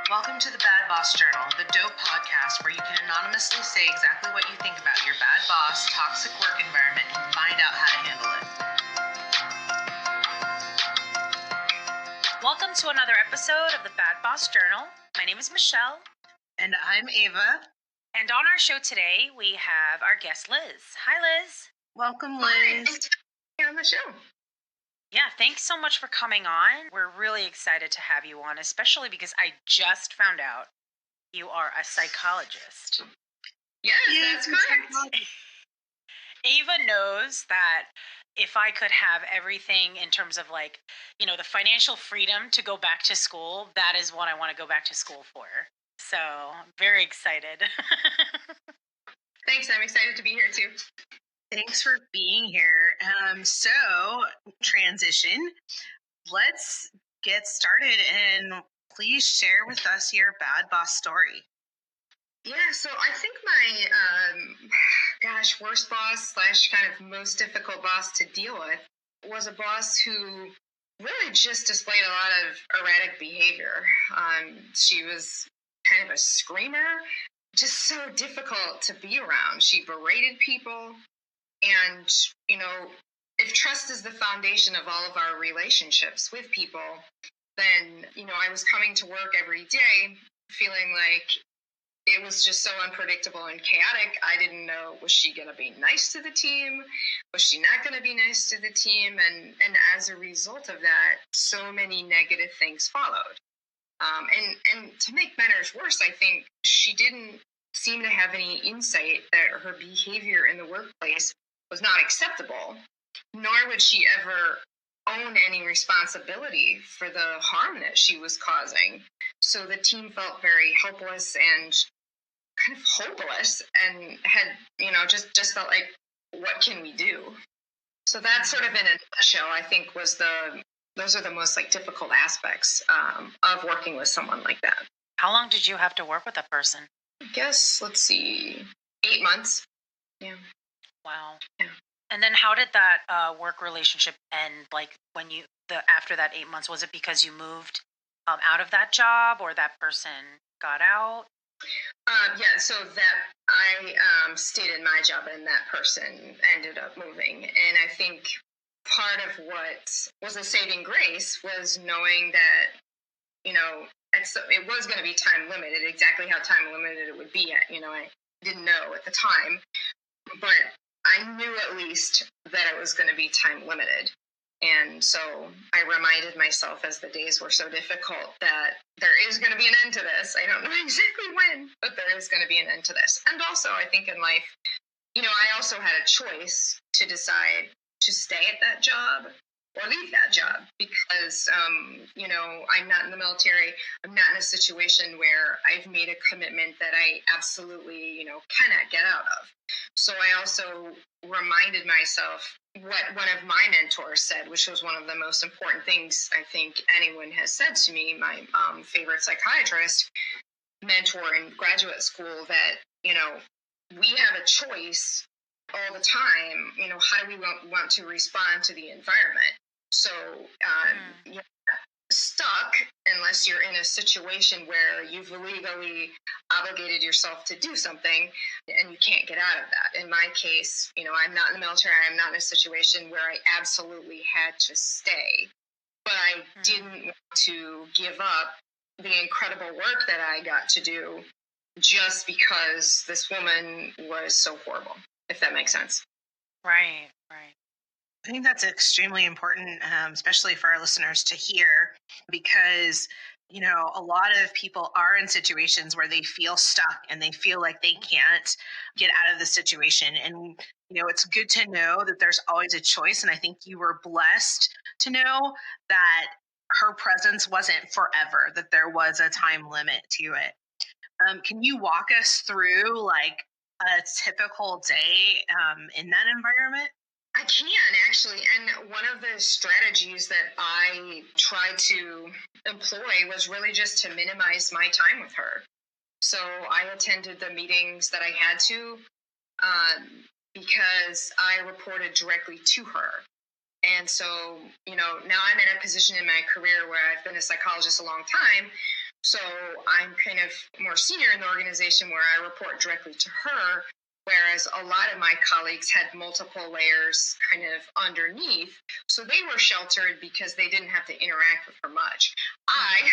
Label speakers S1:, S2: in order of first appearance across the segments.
S1: Welcome to the Bad Boss Journal, the dope podcast where you can anonymously say exactly what you think about your bad boss, toxic work environment, and find out how to handle it.
S2: Welcome to another episode of the Bad Boss Journal. My name is Michelle.
S1: And I'm Ava.
S2: And on our show today, we have our guest, Liz. Hi, Liz.
S1: Welcome,
S3: Hi,
S1: Liz.
S3: thanks for being on the show.
S2: Yeah, thanks so much for coming on. We're really excited to have you on, especially because I just found out you are a psychologist.
S3: Yes, that's correct.
S2: Ava knows that if I could have everything in terms of the financial freedom to go back to school, that is what I want to go back to school for. So, very excited.
S3: Thanks, I'm excited to be here too.
S1: Thanks for being here. So, transition. Let's get started and please share with us your bad boss story.
S3: Yeah, so I think my, worst boss / kind of most difficult boss to deal with was a boss who really just displayed a lot of erratic behavior. She was kind of a screamer, just so difficult to be around. She berated people. And, if trust is the foundation of all of our relationships with people, then, I was coming to work every day feeling like it was just so unpredictable and chaotic. I didn't know, was she going to be nice to the team? Was she not going to be nice to the team? And as a result of that, so many negative things followed. And to make matters worse, I think she didn't seem to have any insight that her behavior in the workplace was not acceptable, nor would she ever own any responsibility for the harm that she was causing. So the team felt very helpless and kind of hopeless and had, just felt like, what can we do? So that sort of in a nutshell, I think those are the most difficult aspects of working with someone like that.
S2: How long did you have to work with that person?
S3: I guess, let's see, 8 months. Yeah.
S2: Wow.
S3: Yeah.
S2: And then how did that work relationship end? After that 8 months, was it because you moved out of that job or that person got out?
S3: So that I stayed in my job and that person ended up moving. And I think part of what was a saving grace was knowing that, it was going to be time limited. Exactly how time limited it would be at, I didn't know at the time. But I knew at least that it was going to be time limited. And so I reminded myself as the days were so difficult that there is going to be an end to this. I don't know exactly when, but there is going to be an end to this. And also, I think in life, I also had a choice to decide to stay at that job or leave that job because, I'm not in the military. I'm not in a situation where I've made a commitment that I absolutely, cannot get out of. So I also reminded myself what one of my mentors said, which was one of the most important things I think anyone has said to me, my favorite psychiatrist mentor in graduate school, that, we have a choice all the time, how do we want to respond to the environment? So you're stuck unless you're in a situation where you've legally obligated yourself to do something and you can't get out of that. In my case, I'm not in the military. I'm not in a situation where I absolutely had to stay, but I didn't want to give up the incredible work that I got to do just because this woman was so horrible, if that makes sense.
S2: Right.
S1: I think that's extremely important, especially for our listeners to hear, because, a lot of people are in situations where they feel stuck and they feel like they can't get out of the situation. And, it's good to know that there's always a choice. And I think you were blessed to know that her presence wasn't forever, that there was a time limit to it. Can you walk us through a typical day in that environment?
S3: I can actually, and one of the strategies that I tried to employ was really just to minimize my time with her. So I attended the meetings that I had to because I reported directly to her. And so, now I'm in a position in my career where I've been a psychologist a long time, So I'm kind of more senior in the organization where I report directly to her, whereas a lot of my colleagues had multiple layers kind of underneath. So they were sheltered because they didn't have to interact with her much. I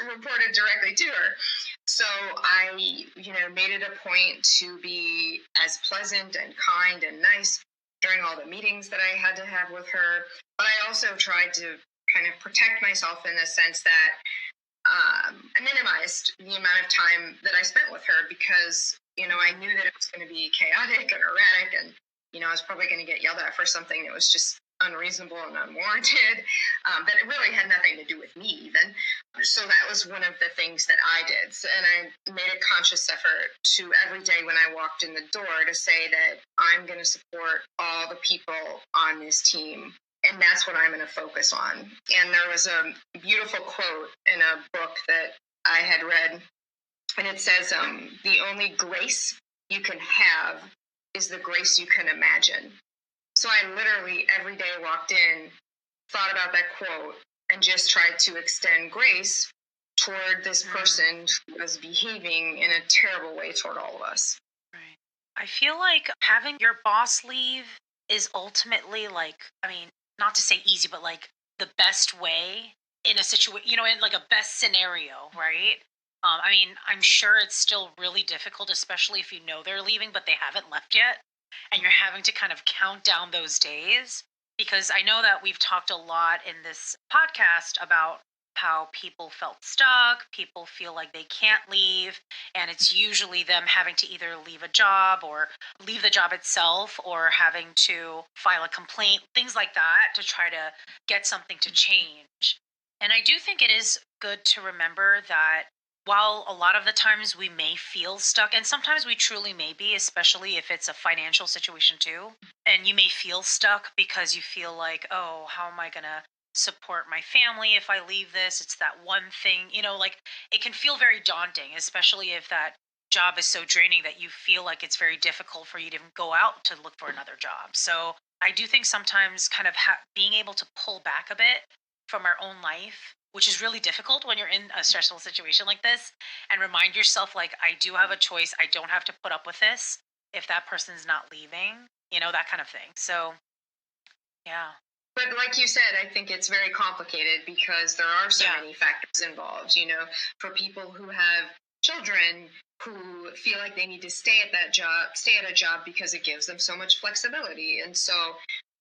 S3: reported directly to her. So I, made it a point to be as pleasant and kind and nice during all the meetings that I had to have with her. But I also tried to kind of protect myself in the sense that I minimized the amount of time that I spent with her because, I knew that it was going to be chaotic and erratic and, I was probably going to get yelled at for something that was just unreasonable and unwarranted, that it really had nothing to do with me even. So that was one of the things that I did. So, and I made a conscious effort to every day when I walked in the door to say that I'm going to support all the people on this team and that's what I'm going to focus on. And there was a beautiful quote in a book that I had read, and it says, the only grace you can have is the grace you can imagine. So I literally every day walked in, thought about that quote, and just tried to extend grace toward this person who was behaving in a terrible way toward all of us.
S2: Right. I feel like having your boss leave is ultimately like, I mean, not to say easy, but like the best way in a situation, in like a best scenario, right? I mean, I'm sure it's still really difficult, especially if you know they're leaving, but they haven't left yet. And you're having to kind of count down those days. Because I know that we've talked a lot in this podcast about how people felt stuck, people feel like they can't leave, and it's usually them having to either leave a job or leave the job itself or having to file a complaint, things like that to try to get something to change. And I do think it is good to remember that while a lot of the times we may feel stuck, and sometimes we truly may be, especially if it's a financial situation too, and you may feel stuck because you feel like, oh, how am I going to support my family if I leave this? It's that one thing, like it can feel very daunting, especially if that job is so draining that you feel like it's very difficult for you to even go out to look for another job. So I do think sometimes kind of being able to pull back a bit from our own life, which is really difficult when you're in a stressful situation like this, and remind yourself, like, I do have a choice. I don't have to put up with this if that person's not leaving, that kind of thing. So, yeah.
S3: But like you said, I think it's very complicated because there are so many factors involved. For people who have children who feel like they need to stay at a job because it gives them so much flexibility. And so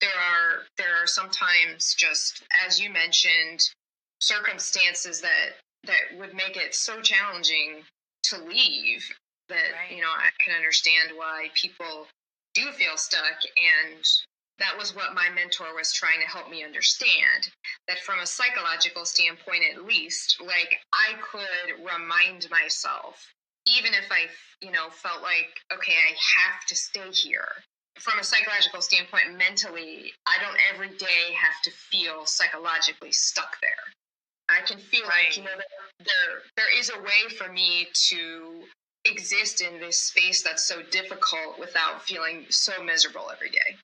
S3: there are sometimes, just as you mentioned, circumstances that would make it so challenging to leave that I can understand why people do feel stuck. And that was what my mentor was trying to help me understand, that from a psychological standpoint, at least, like I could remind myself, even if I felt like, okay, I have to stay here. From a psychological standpoint, mentally, I don't every day have to feel psychologically stuck there. I can feel like, there is a way for me to exist in this space that's so difficult without feeling so miserable every day.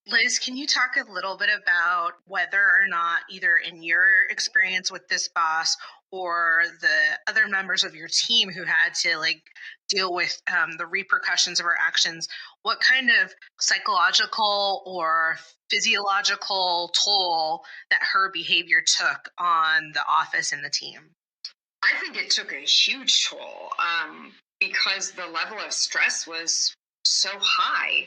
S1: Liz, can you talk a little bit about whether or not, either in your experience with this boss or the other members of your team who had to deal with the repercussions of her actions, what kind of psychological or physiological toll that her behavior took on the office and the team?
S3: I think it took a huge toll because the level of stress was so high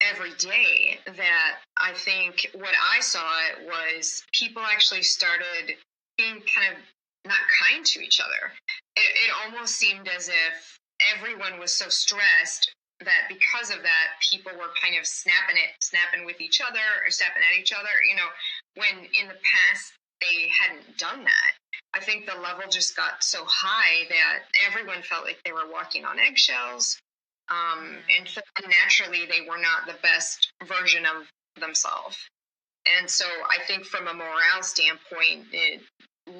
S3: every day that I think what I saw was people actually started being kind of not kind to each other. It almost seemed as if everyone was so stressed that because of that, people were kind of snapping with each other or snapping at each other, when in the past they hadn't done that. I think the level just got so high that everyone felt like they were walking on eggshells. And so naturally, they were not the best version of themselves. And so I think from a morale standpoint, it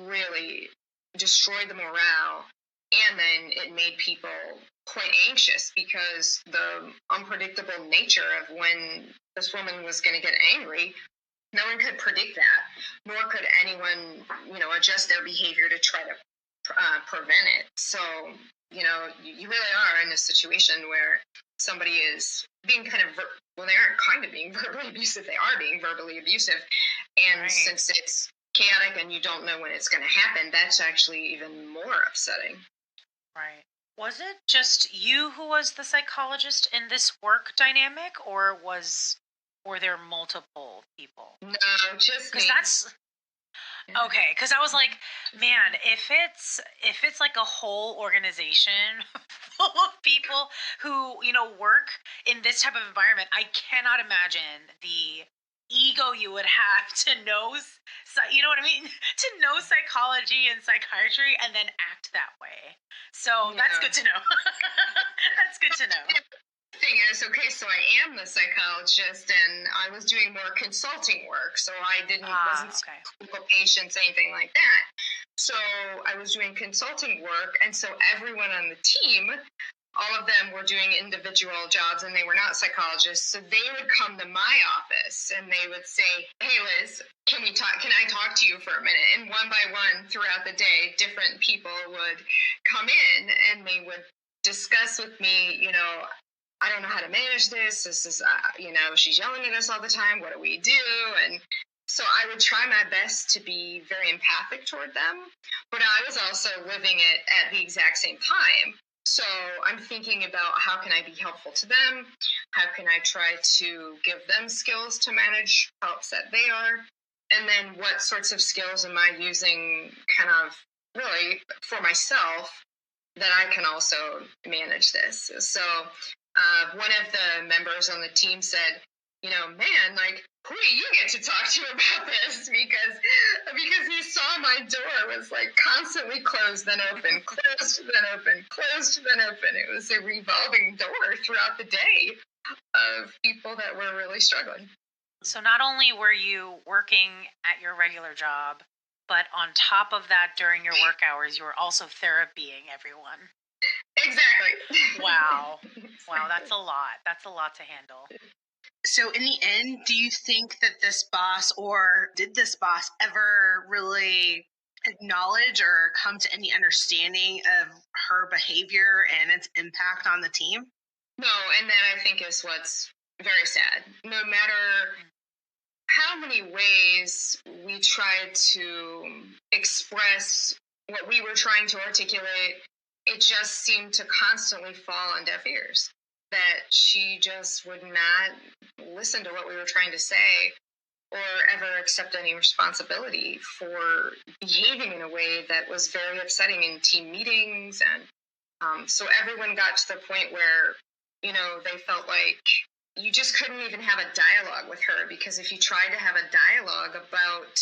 S3: really destroyed the morale. And then it made people quite anxious because the unpredictable nature of when this woman was going to get angry No one could predict that, nor could anyone, adjust their behavior to try to prevent it. So, you really are in a situation where somebody is being well, they aren't kind of being verbally abusive, they are being verbally abusive. And
S2: Right.
S3: since it's chaotic and you don't know when it's going to happen, that's actually even more upsetting.
S2: Right. Was it just you who was the psychologist in this work dynamic, or were there multiple people?
S3: No, just
S2: Because
S3: me.
S2: that's
S3: Yeah.
S2: okay. Because I was like,
S3: Just me.
S2: man, if it's like a whole organization full of people who work in this type of environment, I cannot imagine the ego you would have to know, you know what I mean, to know psychology and psychiatry and then act that way. So that's
S3: Yeah.
S2: good to know. That's good to know.
S3: Thing is, okay, so I am the psychologist, and I was doing more consulting work, so I wasn't
S2: Ah,
S3: seeing
S2: okay.
S3: clinical patients, anything like that. So I was doing consulting work, and so everyone on the team, all of them were doing individual jobs, and they were not psychologists. So they would come to my office, and they would say, "Hey, Liz, can we talk? Can I talk to you for a minute?" And one by one, throughout the day, different people would come in, and they would discuss with me, I don't know how to manage this. This is, she's yelling at us all the time. What do we do? And so I would try my best to be very empathic toward them, but I was also living it at the exact same time. So I'm thinking about how can I be helpful to them? How can I try to give them skills to manage how upset they are? And then what sorts of skills am I using kind of really for myself that I can also manage this? So one of the members on the team said, "Man, like, who do you get to talk to about this?" Because he saw my door was like constantly closed, then open, closed, then open, closed, then open. It was a revolving door throughout the day of people that were really struggling.
S2: So not only were you working at your regular job, but on top of that, during your work hours, you were also therapying everyone. Wow.
S3: Exactly.
S2: Wow, that's
S3: Exactly.
S2: a lot. That's a lot to handle.
S1: So, in the end, do you think that this boss, or did this boss ever really acknowledge or come to any understanding of her behavior and its impact on the team?
S3: No, and that I think is what's very sad. No matter how many ways we tried to express what we were trying to articulate, it just seemed to constantly fall on deaf ears. That she just would not listen to what we were trying to say or ever accept any responsibility for behaving in a way that was very upsetting in team meetings. And so everyone got to the point where, they felt like you just couldn't even have a dialogue with her, because if you tried to have a dialogue about,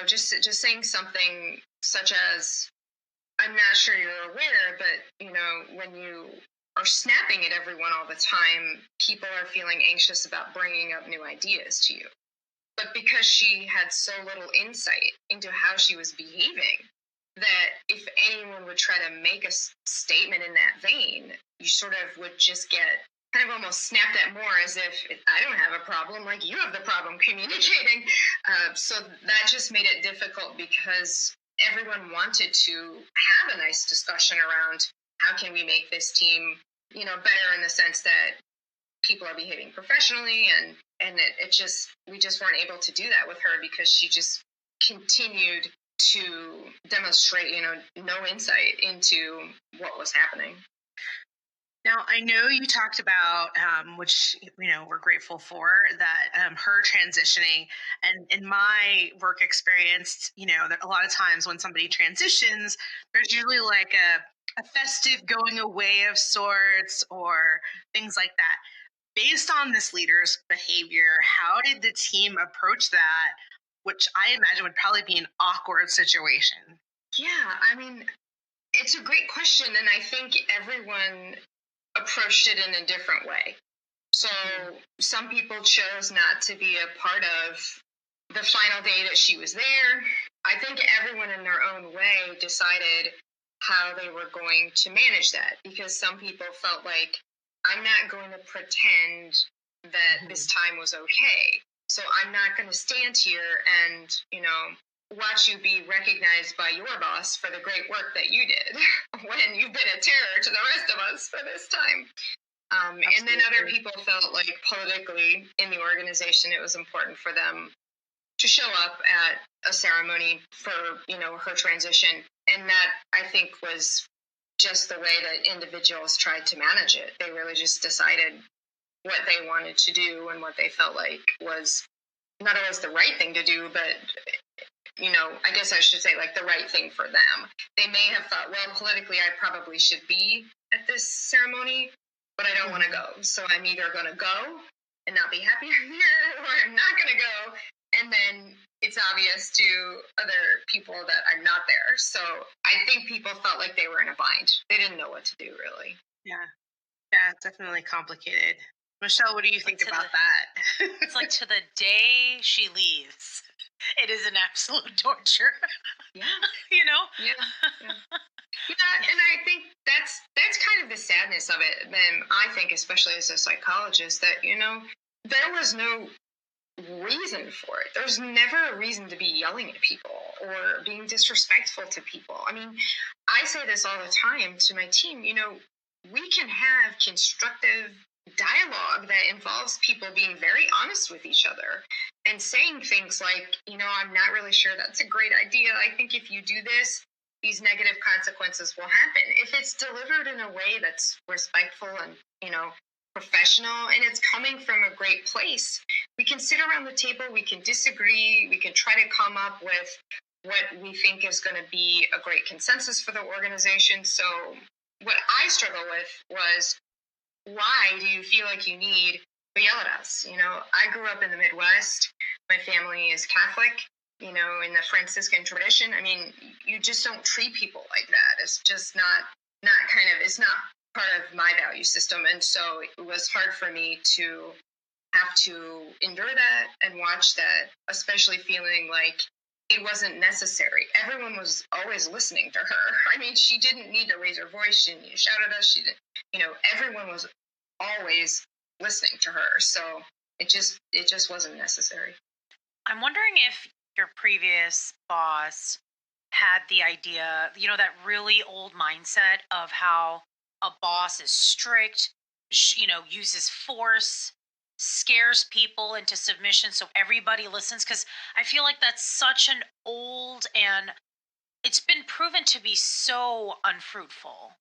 S3: just saying something such as, "I'm not sure you're aware, but, when you are snapping at everyone all the time, people are feeling anxious about bringing up new ideas to you." But because she had so little insight into how she was behaving, that if anyone would try to make a statement in that vein, you sort of would just get kind of almost snapped at more, as if I don't have a problem, like you have the problem communicating. So that just made it difficult, because everyone wanted to have a nice discussion around how can we make this team, better, in the sense that people are behaving professionally, and it just we just weren't able to do that with her, because she just continued to demonstrate, no insight into what was happening.
S1: Now, I know you talked about, which we're grateful for, that her transitioning. And in my work experience, that a lot of times when somebody transitions, there's usually like a festive going away of sorts or things like that. Based on this leader's behavior, how did the team approach that? Which I imagine would probably be an awkward situation.
S3: Yeah, I mean, it's a great question, and I think everyone approached it in a different way. So some people chose not to be a part of the final day that she was there. I think everyone in their own way decided how they were going to manage that, because some people felt like, I'm not going to pretend that this time was okay. So I'm not going to stand here and, watch you be recognized by your boss for the great work that you did when you've been a terror to the rest of us for this time. And then other
S1: Absolutely.
S3: people felt like politically in the organization, it was important for them to show up at a ceremony for, her transition. And that, I think, was just the way that individuals tried to manage it. They really just decided what they wanted to do and what they felt like was not always the right thing to do, but I guess I should say like the right thing for them. They may have thought, well, politically, I probably should be at this ceremony, but I don't want to
S1: Mhm.
S3: go. So I'm either going to go and not be happy I'm here, or I'm not going to go. And then it's obvious to other people that I'm not there. So I think people felt like they were in a bind. They didn't know what to do, really.
S1: Yeah. Yeah, definitely complicated. Michelle, what do you
S2: Like
S1: think
S2: to the
S1: about that?
S2: it's like to the day she leaves. It is an absolute torture.
S3: Yeah.
S2: you know?
S3: Yeah. Yeah. Yeah, and I think that's kind of the sadness of it. Then I think, especially as a psychologist, that there was no reason for it. There's never a reason to be yelling at people or being disrespectful to people. I mean, I say this all the time to my team. We can have constructive dialogue that involves people being very honest with each other and saying things like, I'm not really sure that's a great idea. I think if you do this, these negative consequences will happen. If it's delivered in a way that's respectful and, professional, and it's coming from a great place, we can sit around the table, we can disagree, we can try to come up with what we think is going to be a great consensus for the organization. So what I struggle with was, why do you feel like you need to yell at us? I grew up in the Midwest. My family is Catholic, in the Franciscan tradition. I mean, you just don't treat people like that. It's just it's not part of my value system. And so it was hard for me to have to endure that and watch that, especially feeling like it wasn't necessary. Everyone was always listening to her. I mean, she didn't need to raise her voice. She didn't need to shout at us. She didn't, everyone was always listening to her. So it just wasn't necessary.
S2: I'm wondering if your previous boss had the idea, that really old mindset of how a boss is strict, uses force, scares people into submission so everybody listens. Because I feel like that's such an old, and it's been proven to be so unfruitful.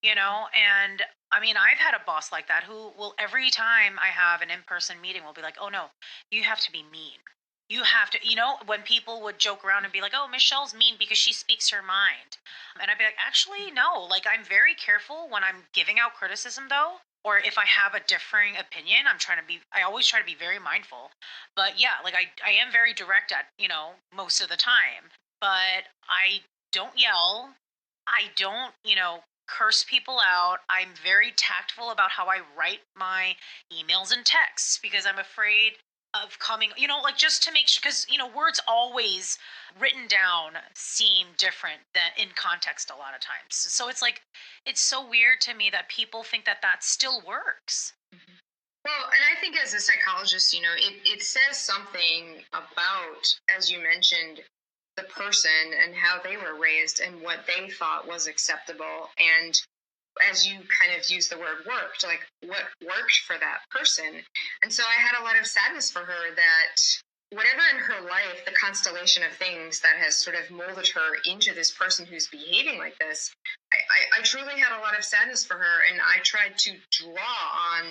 S2: And I mean, I've had a boss like that who will, every time I have an in-person meeting, will be like, oh no, you have to be mean, you have to, when people would joke around and be like, oh, Michelle's mean because she speaks her mind, and I'd be like, actually no, like, I'm very careful when I'm giving out criticism, though, or if I have a differing opinion, I always try to be very mindful. But yeah, like, I am very direct at, most of the time, but I don't yell. I don't, curse people out. I'm very tactful about how I write my emails and texts because I'm afraid of coming, like, just to make sure, because, words always written down seem different than in context a lot of times. So it's like, it's so weird to me that people think that that still works.
S3: Well, and I think as a psychologist, it says something about, as you mentioned, the person and how they were raised and what they thought was acceptable. And as you kind of use the word worked, like what worked for that person. And so I had a lot of sadness for her that whatever in her life, the constellation of things that has sort of molded her into this person who's behaving like this, I truly had a lot of sadness for her, and I tried to draw on,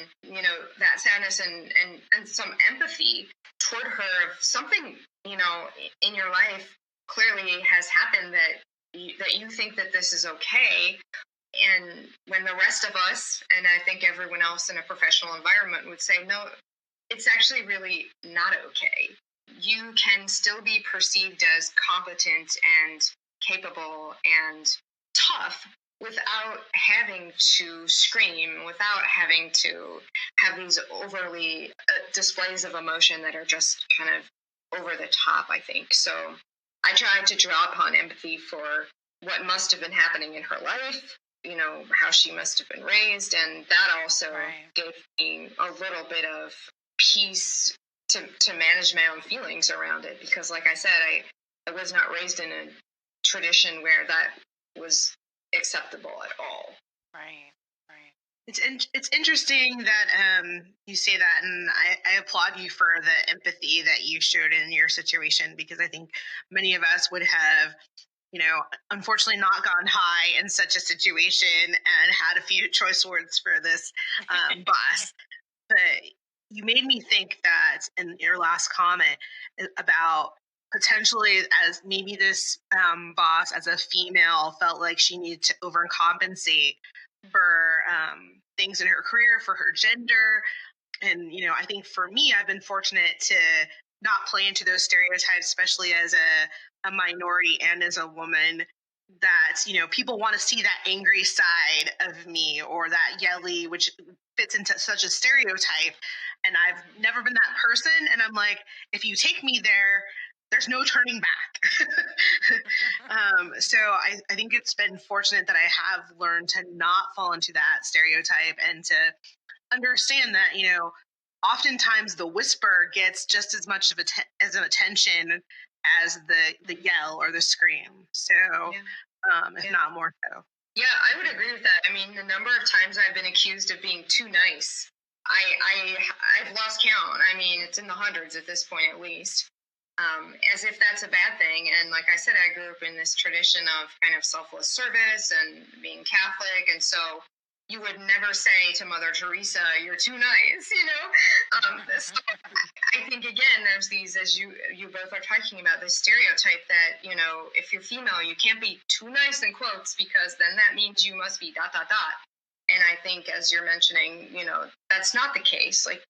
S3: that sadness and some empathy toward her of something, in your life clearly has happened that you think that this is okay. And when the rest of us, and I think everyone else in a professional environment would say, no, it's actually really not okay. You can still be perceived as competent and capable and tough without having to scream, without having to have these overly displays of emotion that are just kind of over the top, I think. So I tried to draw upon empathy for what must have been happening in her life, how she must have been raised. And that also
S2: Right.
S3: gave me a little bit of peace to manage my own feelings around it, because like I said, I was not raised in a tradition where that was acceptable at all.
S2: Right. Right.
S1: It's interesting that you say that, and I applaud you for the empathy that you showed in your situation, because I think many of us would have, unfortunately not gone high in such a situation and had a few choice words for this boss. But you made me think that in your last comment about potentially, as maybe this boss as a female felt like she needed to overcompensate for things in her career, for her gender. And, I think for me, I've been fortunate to not play into those stereotypes, especially as a minority and as a woman, that, people want to see that angry side of me, or that yelly, which fits into such a stereotype. And I've never been that person. And I'm like, if you take me there, there's no turning back. So I think it's been fortunate that I have learned to not fall into that stereotype, and to understand that, oftentimes the whisper gets just as much of as an attention as the yell or the scream. So, if not more so.
S3: Yeah, I would agree with that. I mean, the number of times I've been accused of being too nice, I've lost count. I mean, it's in the hundreds at this point, at least. As if that's a bad thing. And like I said, I grew up in this tradition of kind of selfless service and being Catholic, and so you would never say to Mother Teresa, "You're too nice," So I think again, there's these, as you both are talking about, this stereotype that if you're female, you can't be too nice in quotes, because then that means you must be ... And I think, as you're mentioning, that's not the case. Like,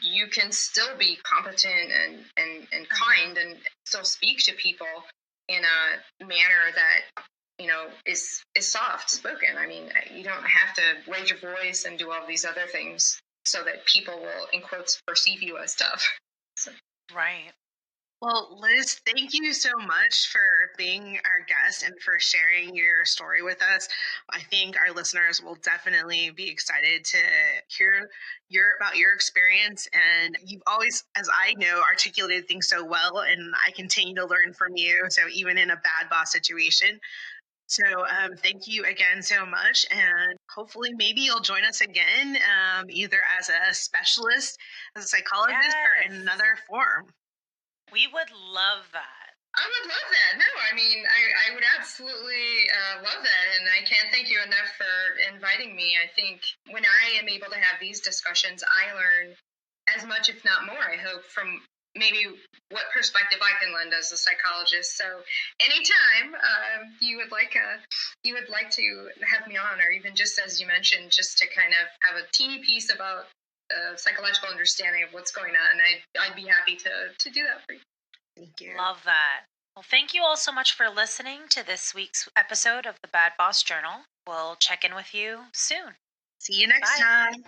S3: you can still be competent and kind, and still speak to people in a manner that is soft spoken. I mean, you don't have to raise your voice and do all these other things so that people will, in quotes, perceive you as tough. So.
S2: Right.
S1: Well, Liz, thank you so much for being our guest and for sharing your story with us. I think our listeners will definitely be excited to hear about your experience. And you've always, as I know, articulated things so well, and I continue to learn from you. So even in a bad boss situation. So thank you again so much. And hopefully maybe you'll join us again, either as a specialist, as a psychologist, or in another form.
S2: We would love that.
S3: I would love that. No, I mean, I would absolutely love that. And I can't thank you enough for inviting me. I think when I am able to have these discussions, I learn as much, if not more, I hope, from maybe what perspective I can lend as a psychologist. So anytime you would like to have me on, or even just as you mentioned, just to kind of have a teeny piece about psychological understanding of what's going on, I'd be happy to do that for you.
S1: Thank you.
S2: Love that. Well, thank you all so much for listening to this week's episode of the Bad Boss Journal. We'll check in with you soon.
S1: See you next time.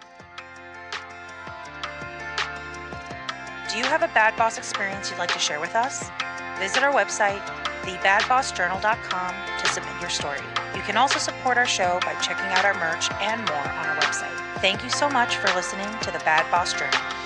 S2: Do you have a bad boss experience you'd like to share with us? Visit our website, thebadbossjournal.com, to submit your story. You can also support our show by checking out our merch and more on our website. Thank you so much for listening to the Bad Boss Journal.